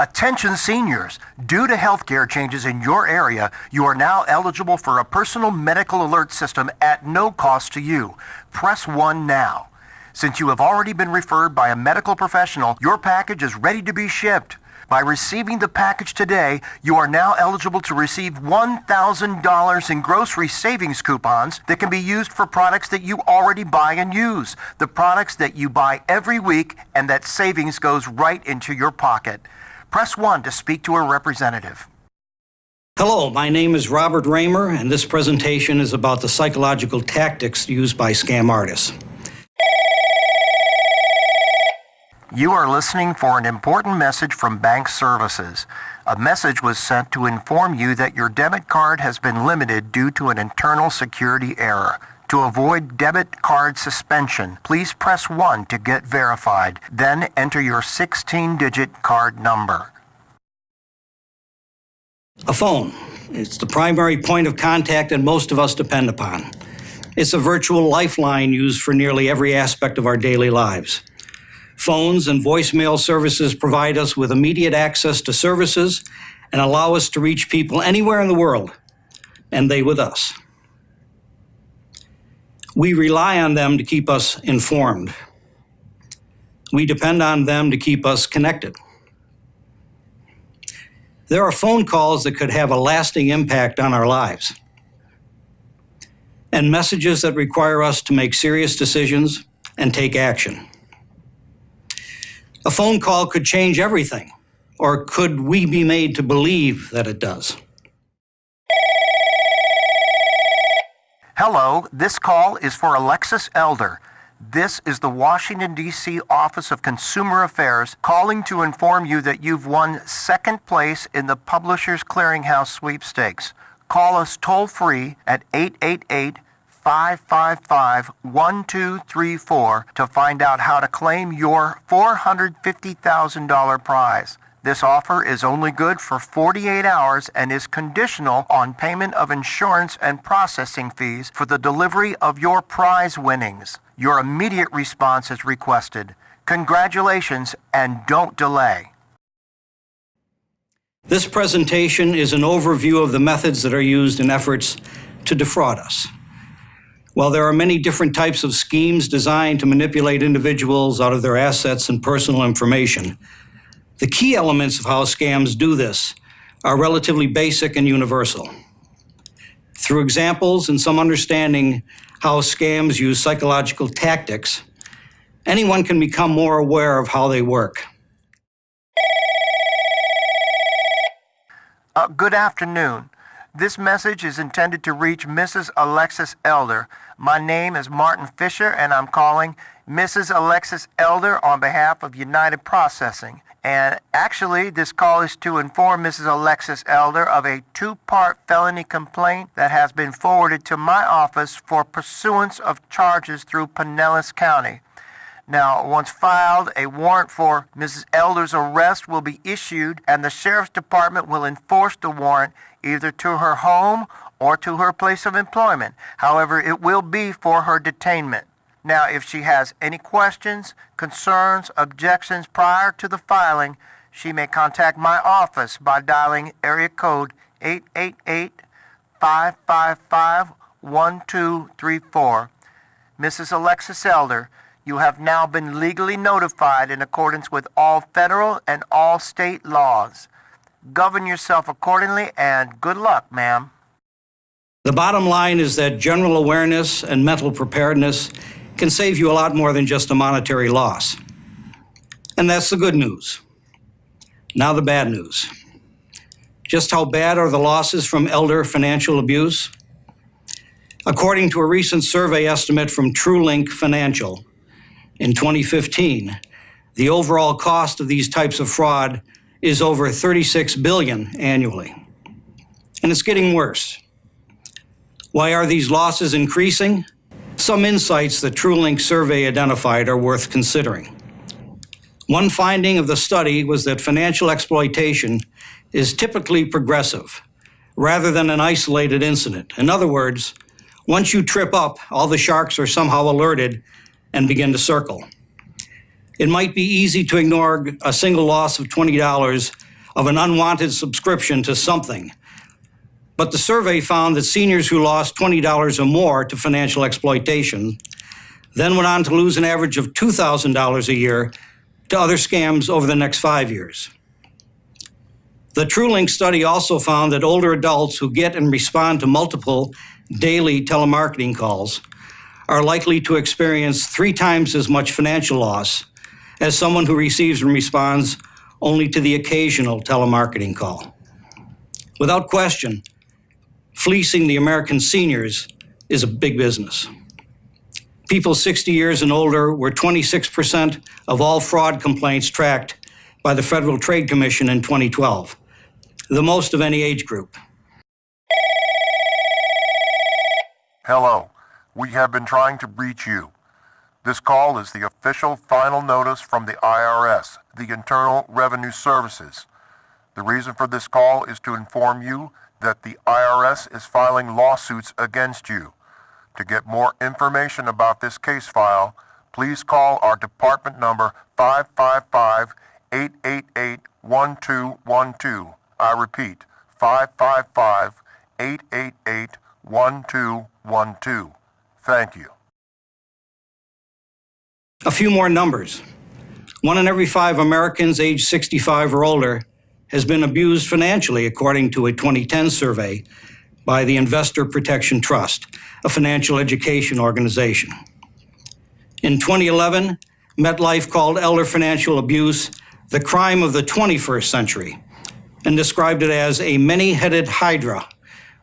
Attention seniors, due to healthcare changes in your area, you are now eligible for a personal medical alert system at no cost to you. Press 1 now. Since you have already been referred by a medical professional, your package is ready to be shipped. By receiving the package today, you are now eligible to receive $1,000 in grocery savings coupons that can be used for products that you already buy and use. The products that you buy every week, and that savings goes right into your pocket. Press 1 to speak to a representative. Hello, my name is Robert Raymer, and this presentation is about the psychological tactics used by scam artists. You are listening for an important message from Bank Services. A message was sent to inform you that your debit card has been limited due to an internal security error. To avoid debit card suspension, please press 1 to get verified, then enter your 16-digit card number. A phone. It's the primary point of contact that most of us depend upon. It's a virtual lifeline used for nearly every aspect of our daily lives. Phones and voicemail services provide us with immediate access to services and allow us to reach people anywhere in the world, and they with us. We rely on them to keep us informed. We depend on them to keep us connected. There are phone calls that could have a lasting impact on our lives, and messages that require us to make serious decisions and take action. A phone call could change everything, or could we be made to believe that it does? Hello, this call is for Alexis Elder. This is the Washington, D.C. Office of Consumer Affairs calling to inform you that you've won second place in the Publishers Clearinghouse sweepstakes. Call us toll-free at 888-555-1234 to find out how to claim your $450,000 prize. This offer is only good for 48 hours and is conditional on payment of insurance and processing fees for the delivery of your prize winnings. Your immediate response is requested. Congratulations, and don't delay. This presentation is an overview of the methods that are used in efforts to defraud us. While there are many different types of schemes designed to manipulate individuals out of their assets and personal information, the key elements of how scams do this are relatively basic and universal. Through examples and some understanding how scams use psychological tactics, anyone can become more aware of how they work. Good afternoon. This message is intended to reach Mrs. Alexis Elder. My name is Martin Fisher, and I'm calling Mrs. Alexis Elder on behalf of United Processing. And actually, this call is to inform Mrs. Alexis Elder of a 2-part felony complaint that has been forwarded to my office for pursuance of charges through Pinellas County. Now, once filed, a warrant for Mrs. Elder's arrest will be issued, and the Sheriff's Department will enforce the warrant either to her home or to her place of employment. However, it will be for her detainment. Now, if she has any questions, concerns, objections prior to the filing, she may contact my office by dialing area code 888-555-1234. Mrs. Alexis Elder, you have now been legally notified in accordance with all federal and all state laws. Govern yourself accordingly, and good luck, ma'am. The bottom line is that general awareness and mental preparedness can save you a lot more than just a monetary loss. And that's the good news. Now the bad news. Just how bad are the losses from elder financial abuse? According to a recent survey estimate from TrueLink Financial, in 2015, the overall cost of these types of fraud is over $36 billion annually. And it's getting worse. Why are these losses increasing? Some insights the TrueLink survey identified are worth considering. One finding of the study was that financial exploitation is typically progressive, rather than an isolated incident. In other words, once you trip up, all the sharks are somehow alerted and begin to circle. It might be easy to ignore a single loss of $20, of an unwanted subscription to something. But the survey found that seniors who lost $20 or more to financial exploitation then went on to lose an average of $2,000 a year to other scams over the next 5 years. The TrueLink study also found that older adults who get and respond to multiple daily telemarketing calls are likely to experience 3 times as much financial loss as someone who receives and responds only to the occasional telemarketing call. Without question, fleecing the American seniors is a big business. People 60 years and older were 26% of all fraud complaints tracked by the Federal Trade Commission in 2012, the most of any age group. Hello, we have been trying to reach you. This call is the official final notice from the IRS, the Internal Revenue Services. The reason for this call is to inform you that the IRS is filing lawsuits against you. To get more information about this case file, please call our department number 555-888-1212. I repeat, 555-888-1212. Thank you. A few more numbers. 1 in every 5 Americans aged 65 or older has been abused financially, according to a 2010 survey by the Investor Protection Trust, a financial education organization. In 2011, MetLife called elder financial abuse the crime of the 21st century and described it as a many-headed hydra,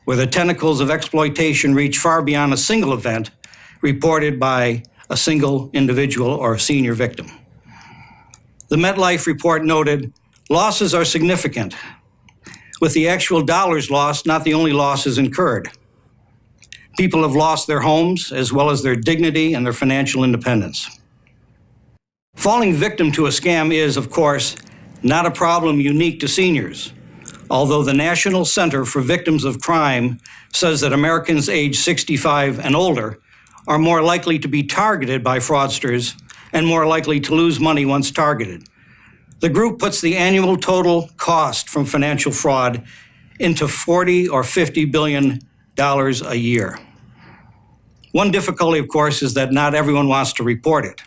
where the tentacles of exploitation reach far beyond a single event reported by a single individual or senior victim. The MetLife report noted, losses are significant, with the actual dollars lost not the only losses incurred. People have lost their homes as well as their dignity and their financial independence. Falling victim to a scam is, of course, not a problem unique to seniors, although the National Center for Victims of Crime says that Americans aged 65 and older are more likely to be targeted by fraudsters and more likely to lose money once targeted. The group puts the annual total cost from financial fraud into $40 or $50 billion a year. One difficulty, of course, is that not everyone wants to report it.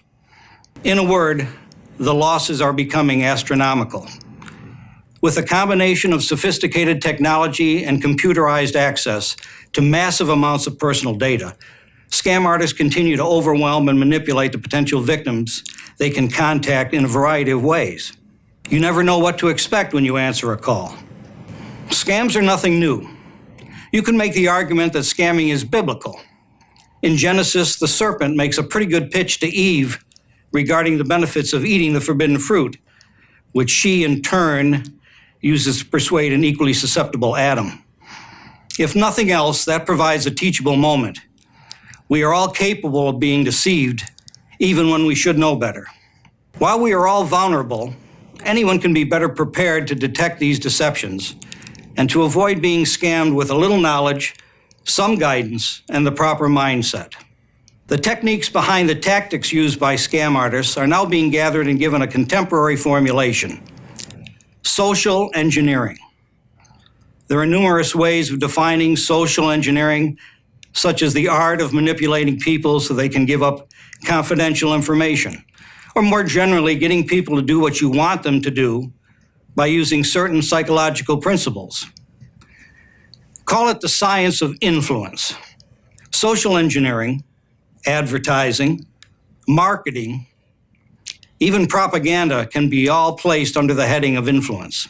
In a word, the losses are becoming astronomical. With a combination of sophisticated technology and computerized access to massive amounts of personal data, scam artists continue to overwhelm and manipulate the potential victims they can contact in a variety of ways. You never know what to expect when you answer a call. Scams are nothing new. You can make the argument that scamming is biblical. In Genesis, the serpent makes a pretty good pitch to Eve regarding the benefits of eating the forbidden fruit, which she in turn uses to persuade an equally susceptible Adam. If nothing else, that provides a teachable moment. We are all capable of being deceived, even when we should know better. While we are all vulnerable, anyone can be better prepared to detect these deceptions and to avoid being scammed with a little knowledge, some guidance, and the proper mindset. The techniques behind the tactics used by scam artists are now being gathered and given a contemporary formulation: social engineering. There are numerous ways of defining social engineering, such as the art of manipulating people so they can give up confidential information, or more generally, getting people to do what you want them to do by using certain psychological principles. Call it the science of influence. Social engineering, advertising, marketing, even propaganda can be all placed under the heading of influence.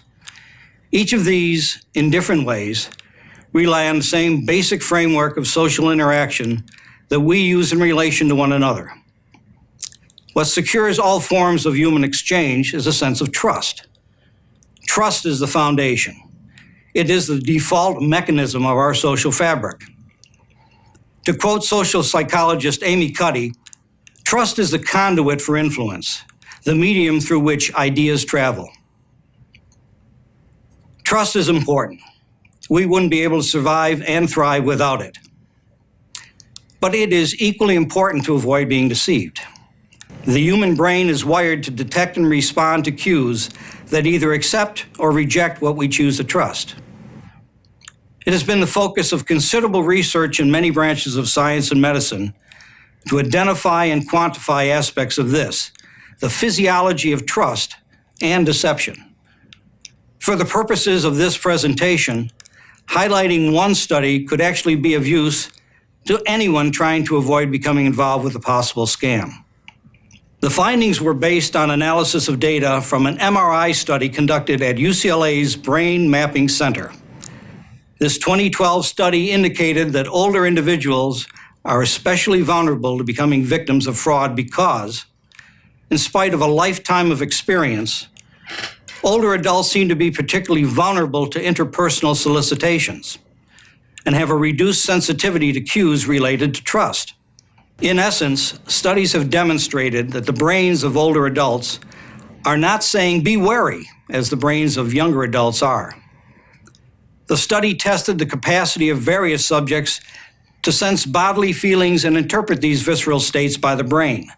Each of these, in different ways, rely on the same basic framework of social interaction that we use in relation to one another. What secures all forms of human exchange is a sense of trust. Trust is the foundation. It is the default mechanism of our social fabric. To quote social psychologist Amy Cuddy, trust is the conduit for influence, the medium through which ideas travel. Trust is important. We wouldn't be able to survive and thrive without it. But it is equally important to avoid being deceived. The human brain is wired to detect and respond to cues that either accept or reject what we choose to trust. It has been the focus of considerable research in many branches of science and medicine to identify and quantify aspects of this, the physiology of trust and deception. For the purposes of this presentation, highlighting one study could actually be of use to anyone trying to avoid becoming involved with a possible scam. The findings were based on analysis of data from an MRI study conducted at UCLA's Brain Mapping Center. This 2012 study indicated that older individuals are especially vulnerable to becoming victims of fraud because, in spite of a lifetime of experience, older adults seem to be particularly vulnerable to interpersonal solicitations and have a reduced sensitivity to cues related to trust. In essence, studies have demonstrated that the brains of older adults are not saying be wary as the brains of younger adults are. The study tested the capacity of various subjects to sense bodily feelings and interpret these visceral states by the brain.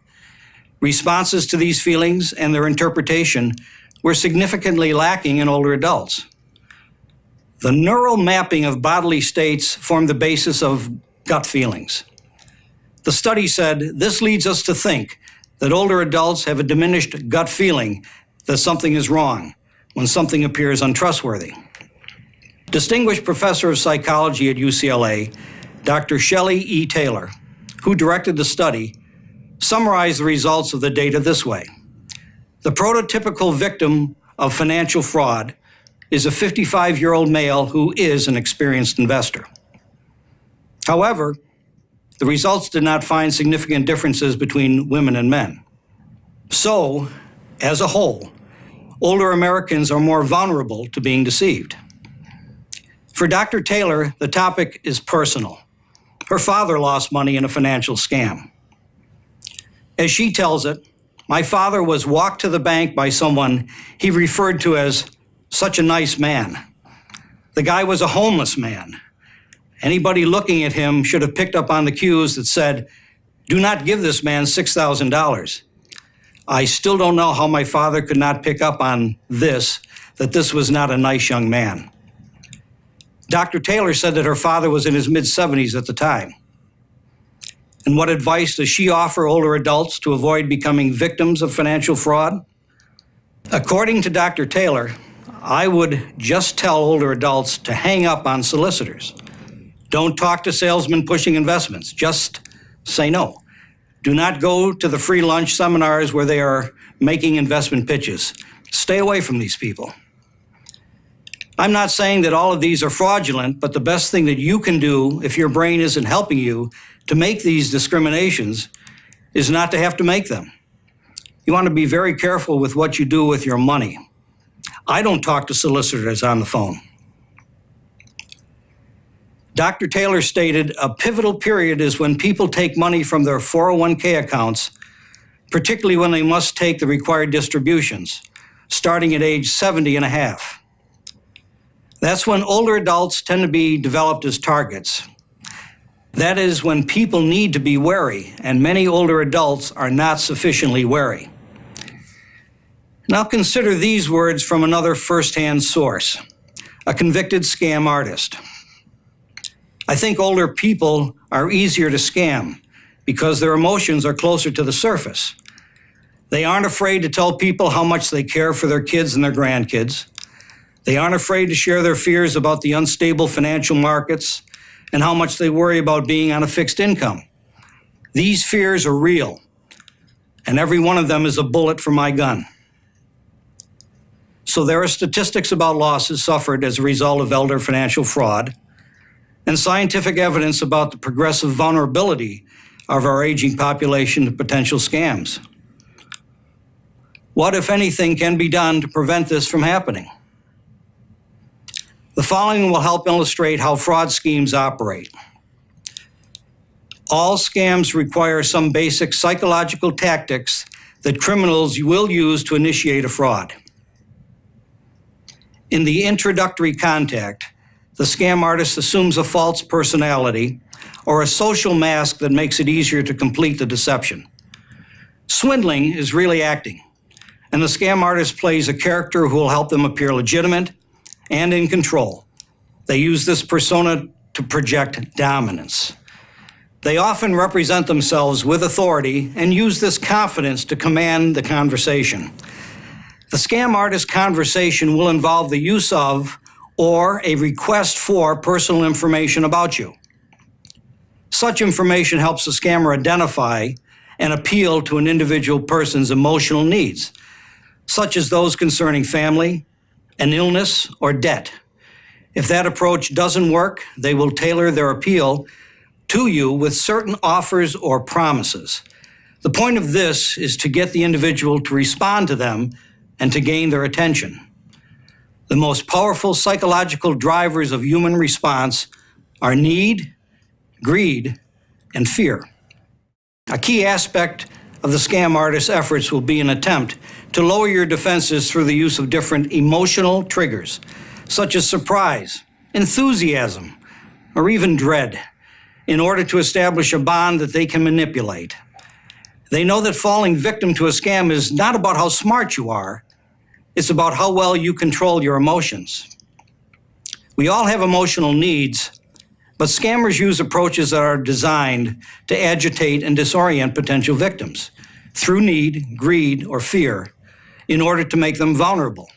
Responses to these feelings and their interpretation were significantly lacking in older adults. The neural mapping of bodily states formed the basis of gut feelings. The study said this leads us to think that older adults have a diminished gut feeling that something is wrong when something appears untrustworthy. Distinguished professor of psychology at UCLA, Dr. Shelley E. Taylor, who directed the study, summarized the results of the data this way. The prototypical victim of financial fraud is a 55-year-old male who is an experienced investor. However, the results did not find significant differences between women and men. So, as a whole, older Americans are more vulnerable to being deceived. For Dr. Taylor, the topic is personal. Her father lost money in a financial scam. As she tells it, my father was walked to the bank by someone he referred to as such a nice man. The guy was a homeless man. Anybody looking at him should have picked up on the cues that said, do not give this man $6,000. I still don't know how my father could not pick up on this, that this was not a nice young man. Dr. Taylor said that her father was in his mid-70s at the time. And what advice does she offer older adults to avoid becoming victims of financial fraud? According to Dr. Taylor, I would just tell older adults to hang up on solicitors. Don't talk to salesmen pushing investments. Just say no. Do not go to the free lunch seminars where they are making investment pitches. Stay away from these people. I'm not saying that all of these are fraudulent, but the best thing that you can do if your brain isn't helping you to make these discriminations is not to have to make them. You want to be very careful with what you do with your money. I don't talk to solicitors on the phone. Dr. Taylor stated a pivotal period is when people take money from their 401k accounts, particularly when they must take the required distributions, starting at age 70 and a half. That's when older adults tend to be developed as targets. That is when people need to be wary, and many older adults are not sufficiently wary. Now consider these words from another firsthand source, a convicted scam artist. I think older people are easier to scam because their emotions are closer to the surface. They aren't afraid to tell people how much they care for their kids and their grandkids. They aren't afraid to share their fears about the unstable financial markets and how much they worry about being on a fixed income. These fears are real, and every one of them is a bullet for my gun. So there are statistics about losses suffered as a result of elder financial fraud, and scientific evidence about the progressive vulnerability of our aging population to potential scams. What, if anything, can be done to prevent this from happening? The following will help illustrate how fraud schemes operate. All scams require some basic psychological tactics that criminals will use to initiate a fraud. In the introductory contact, the scam artist assumes a false personality or a social mask that makes it easier to complete the deception. Swindling is really acting, and the scam artist plays a character who will help them appear legitimate and in control. They use this persona to project dominance. They often represent themselves with authority and use this confidence to command the conversation. The scam artist conversation will involve the use of or a request for personal information about you. Such information helps the scammer identify and appeal to an individual person's emotional needs, such as those concerning family, an illness, or debt. If that approach doesn't work, they will tailor their appeal to you with certain offers or promises. The point of this is to get the individual to respond to them and to gain their attention. The most powerful psychological drivers of human response are need, greed, and fear. A key aspect of the scam artist's efforts will be an attempt to lower your defenses through the use of different emotional triggers, such as surprise, enthusiasm, or even dread, in order to establish a bond that they can manipulate. They know that falling victim to a scam is not about how smart you are, it's about how well you control your emotions. We all have emotional needs, but scammers use approaches that are designed to agitate and disorient potential victims through need, greed, or fear in order to make them vulnerable.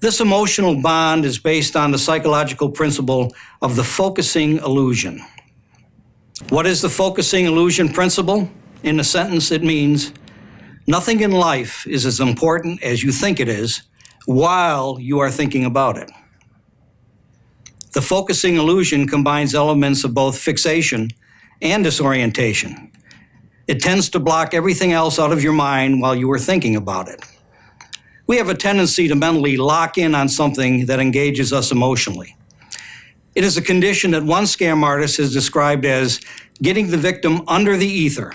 This emotional bond is based on the psychological principle of the focusing illusion. What is the focusing illusion principle? In a sentence, it means nothing in life is as important as you think it is while you are thinking about it. The focusing illusion combines elements of both fixation and disorientation. It tends to block everything else out of your mind while you are thinking about it. We have a tendency to mentally lock in on something that engages us emotionally. It is a condition that one scam artist has described as getting the victim under the ether,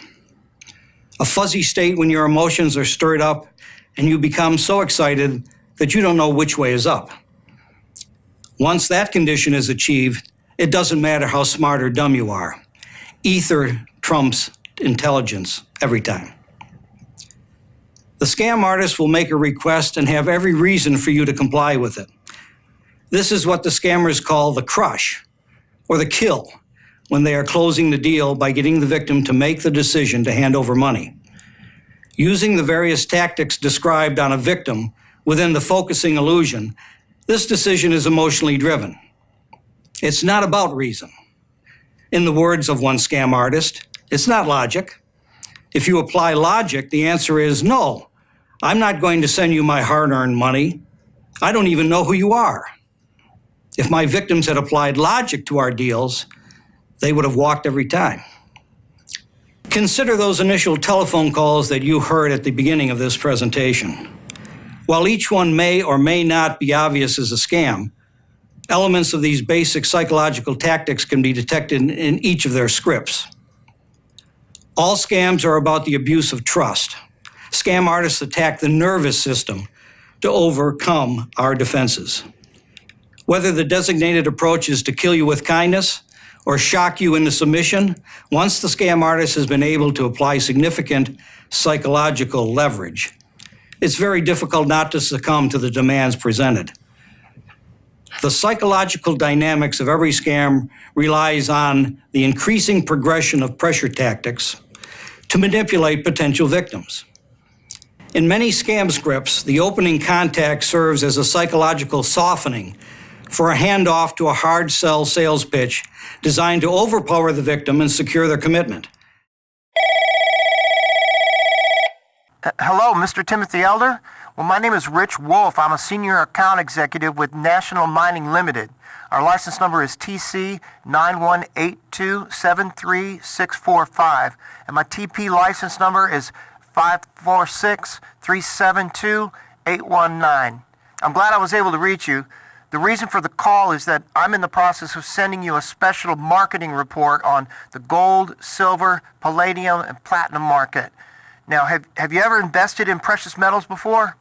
a fuzzy state when your emotions are stirred up and you become so excited that you don't know which way is up. Once that condition is achieved, it doesn't matter how smart or dumb you are. Ether trumps intelligence every time. The scam artist will make a request and have every reason for you to comply with it. This is what the scammers call the crush or the kill when they are closing the deal by getting the victim to make the decision to hand over money. Using the various tactics described on a victim within the focusing illusion, this decision is emotionally driven. It's not about reason. In the words of one scam artist, it's not logic. If you apply logic, the answer is no. I'm not going to send you my hard-earned money. I don't even know who you are. If my victims had applied logic to our deals, they would have walked every time. Consider those initial telephone calls that you heard at the beginning of this presentation. While each one may or may not be obvious as a scam, elements of these basic psychological tactics can be detected in each of their scripts. All scams are about the abuse of trust. Scam artists attack the nervous system to overcome our defenses. Whether the designated approach is to kill you with kindness or shock you into submission, once the scam artist has been able to apply significant psychological leverage, it's very difficult not to succumb to the demands presented. The psychological dynamics of every scam relies on the increasing progression of pressure tactics to manipulate potential victims. In many scam scripts, the opening contact serves as a psychological softening for a handoff to a hard sell sales pitch designed to overpower the victim and secure their commitment. Hello, Mr. Timothy Elder? Well, my name is Rich Wolf. I'm a senior account executive with National Mining Limited. Our license number is TC 9182736645, and my TP license number is 546372819. I'm glad I was able to reach you. The reason for the call is that I'm in the process of sending you a special marketing report on the gold, silver, palladium, and platinum market. Now, have you ever invested in precious metals before?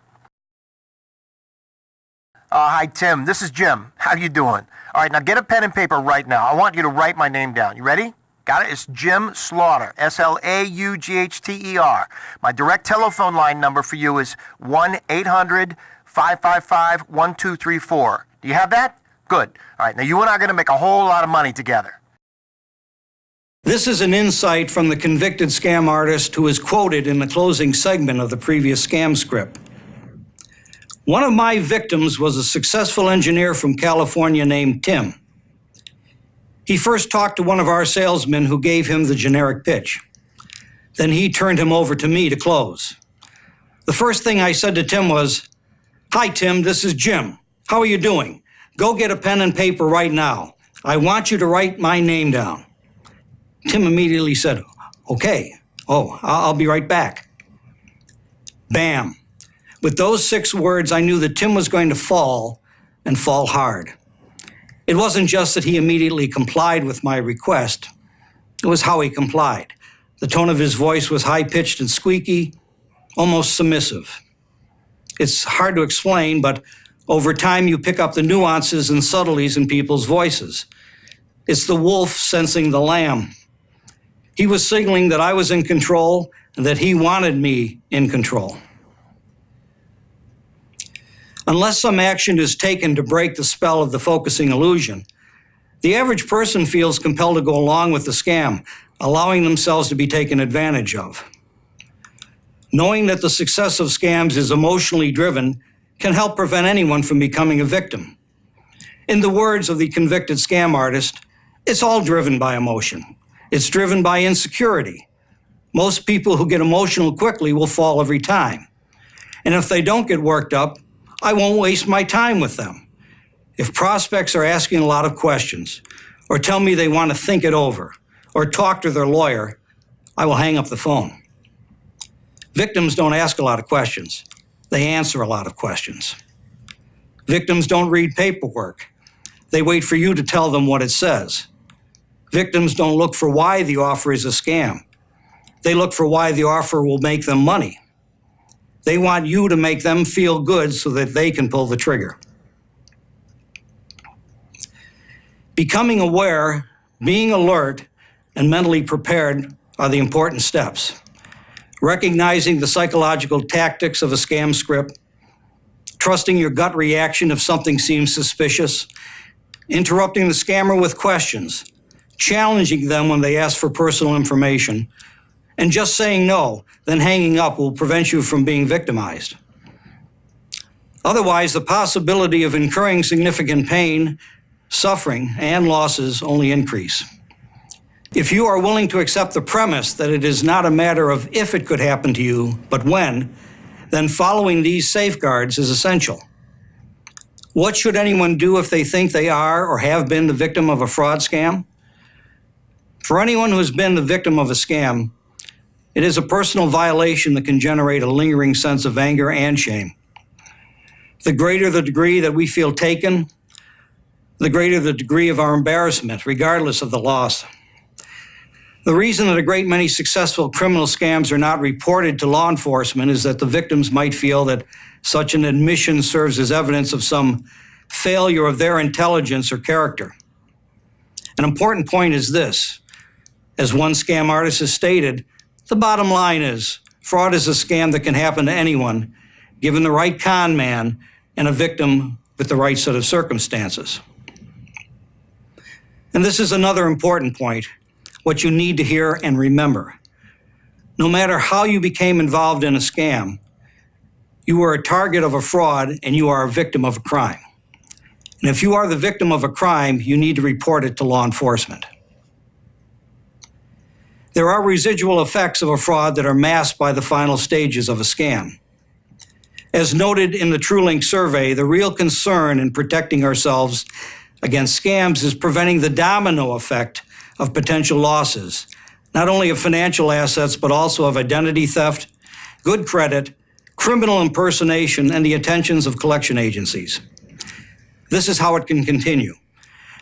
Hi, Tim. This is Jim. How you doing? All right, now get a pen and paper right now. I want you to write my name down. You ready? Got it? It's Jim Slaughter, Slaughter. My direct telephone line number for you is 1-800-555-1234. Do you have that? Good. All right, now you and I are going to make a whole lot of money together. This is an insight from the convicted scam artist who is quoted in the closing segment of the previous scam script. One of my victims was a successful engineer from California named Tim. He first talked to one of our salesmen who gave him the generic pitch. Then he turned him over to me to close. The first thing I said to Tim was, "Hi, Tim, this is Jim. How are you doing? Go get a pen and paper right now. I want you to write my name down." Tim immediately said, "Okay. Oh, I'll be right back." Bam. With those 6 words, I knew that Tim was going to fall and fall hard. It wasn't just that he immediately complied with my request. It was how he complied. The tone of his voice was high-pitched and squeaky, almost submissive. It's hard to explain, but over time you pick up the nuances and subtleties in people's voices. It's the wolf sensing the lamb. He was signaling that I was in control and that he wanted me in control. Unless some action is taken to break the spell of the focusing illusion, the average person feels compelled to go along with the scam, allowing themselves to be taken advantage of. Knowing that the success of scams is emotionally driven can help prevent anyone from becoming a victim. In the words of the convicted scam artist, it's all driven by emotion. It's driven by insecurity. Most people who get emotional quickly will fall every time. And if they don't get worked up, I won't waste my time with them. If prospects are asking a lot of questions, or tell me they want to think it over, or talk to their lawyer, I will hang up the phone. Victims don't ask a lot of questions. They answer a lot of questions. Victims don't read paperwork. They wait for you to tell them what it says. Victims don't look for why the offer is a scam. They look for why the offer will make them money. They want you to make them feel good so that they can pull the trigger. Becoming aware, being alert, and mentally prepared are the important steps. Recognizing the psychological tactics of a scam script, trusting your gut reaction if something seems suspicious, interrupting the scammer with questions, challenging them when they ask for personal information, and just saying no, then hanging up will prevent you from being victimized. Otherwise, the possibility of incurring significant pain, suffering, and losses only increase. If you are willing to accept the premise that it is not a matter of if it could happen to you, but when, then following these safeguards is essential. What should anyone do if they think they are or have been the victim of a fraud scam? For anyone who has been the victim of a scam, it is a personal violation that can generate a lingering sense of anger and shame. The greater the degree that we feel taken, the greater the degree of our embarrassment, regardless of the loss. The reason that a great many successful criminal scams are not reported to law enforcement is that the victims might feel that such an admission serves as evidence of some failure of their intelligence or character. An important point is this. As one scam artist has stated, the bottom line is fraud is a scam that can happen to anyone, given the right con man and a victim with the right set of circumstances. And this is another important point, what you need to hear and remember. No matter how you became involved in a scam, you were a target of a fraud and you are a victim of a crime. And if you are the victim of a crime, you need to report it to law enforcement. There are residual effects of a fraud that are masked by the final stages of a scam. As noted in the TrueLink survey, the real concern in protecting ourselves against scams is preventing the domino effect of potential losses, not only of financial assets, but also of identity theft, good credit, criminal impersonation, and the attentions of collection agencies. This is how it can continue.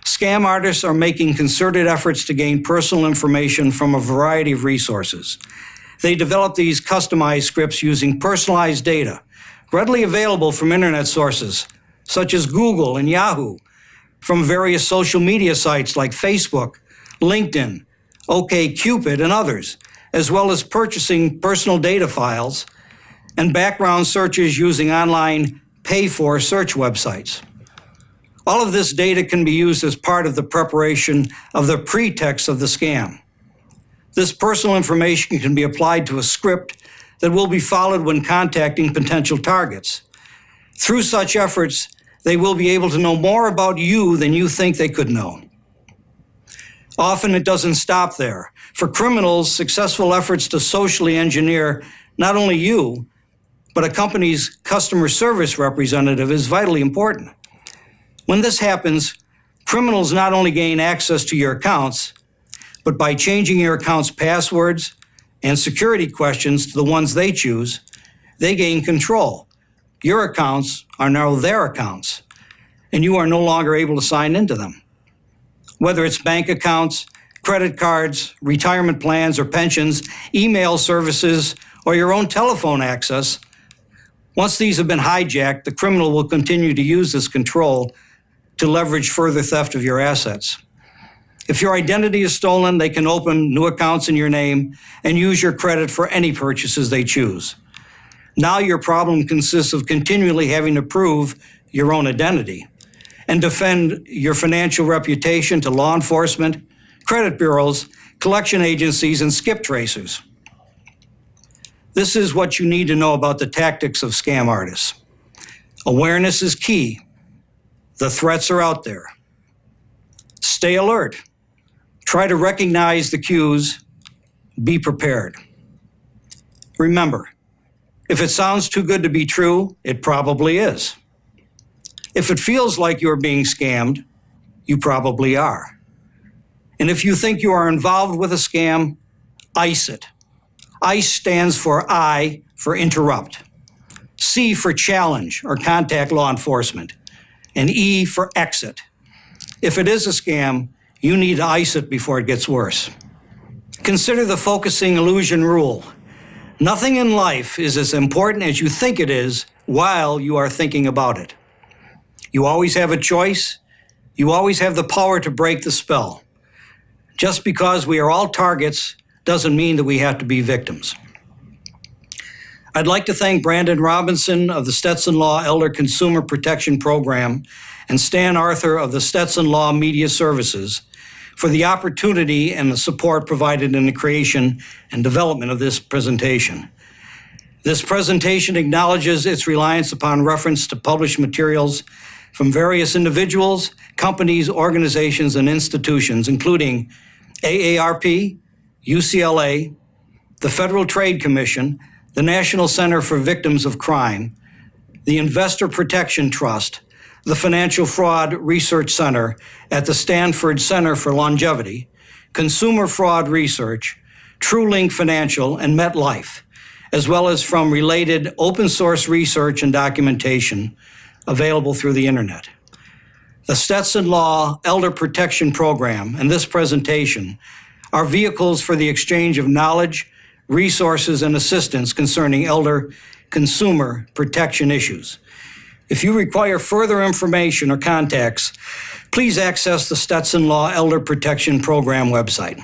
Scam artists are making concerted efforts to gain personal information from a variety of resources. They develop these customized scripts using personalized data, readily available from internet sources, such as Google and Yahoo, from various social media sites like Facebook, LinkedIn, OkCupid, and others, as well as purchasing personal data files and background searches using online pay-for search websites. All of this data can be used as part of the preparation of the pretext of the scam. This personal information can be applied to a script that will be followed when contacting potential targets. Through such efforts, they will be able to know more about you than you think they could know. Often it doesn't stop there. For criminals, successful efforts to socially engineer not only you, but a company's customer service representative is vitally important. When this happens, criminals not only gain access to your accounts, but by changing your account's passwords and security questions to the ones they choose, they gain control. Your accounts are now their accounts, and you are no longer able to sign into them. Whether it's bank accounts, credit cards, retirement plans or pensions, email services, or your own telephone access, once these have been hijacked, the criminal will continue to use this control to leverage further theft of your assets. If your identity is stolen, they can open new accounts in your name and use your credit for any purchases they choose. Now your problem consists of continually having to prove your own identity and defend your financial reputation to law enforcement, credit bureaus, collection agencies, and skip tracers. This is what you need to know about the tactics of scam artists. Awareness is key. The threats are out there. Stay alert. Try to recognize the cues. Be prepared. Remember, if it sounds too good to be true, it probably is. If it feels like you're being scammed, you probably are. And if you think you are involved with a scam, ICE it. ICE stands for I for interrupt, C for challenge or contact law enforcement, and E for exit. If it is a scam, you need to ICE it before it gets worse. Consider the focusing illusion rule. Nothing in life is as important as you think it is while you are thinking about it. You always have a choice. You always have the power to break the spell. Just because we are all targets doesn't mean that we have to be victims. I'd like to thank Brandon Robinson of the Stetson Law Elder Consumer Protection Program and Stan Arthur of the Stetson Law Media Services for the opportunity and the support provided in the creation and development of this presentation. This presentation acknowledges its reliance upon reference to published materials from various individuals, companies, organizations, and institutions, including AARP, UCLA, the Federal Trade Commission, the National Center for Victims of Crime, the Investor Protection Trust, the Financial Fraud Research Center at the Stanford Center for Longevity, Consumer Fraud Research, TrueLink Financial, and MetLife, as well as from related open source research and documentation available through the internet. The Stetson Law Elder Protection Program and this presentation are vehicles for the exchange of knowledge, resources, and assistance concerning elder consumer protection issues. If you require further information or contacts, please access the Stetson Law Elder Protection Program website.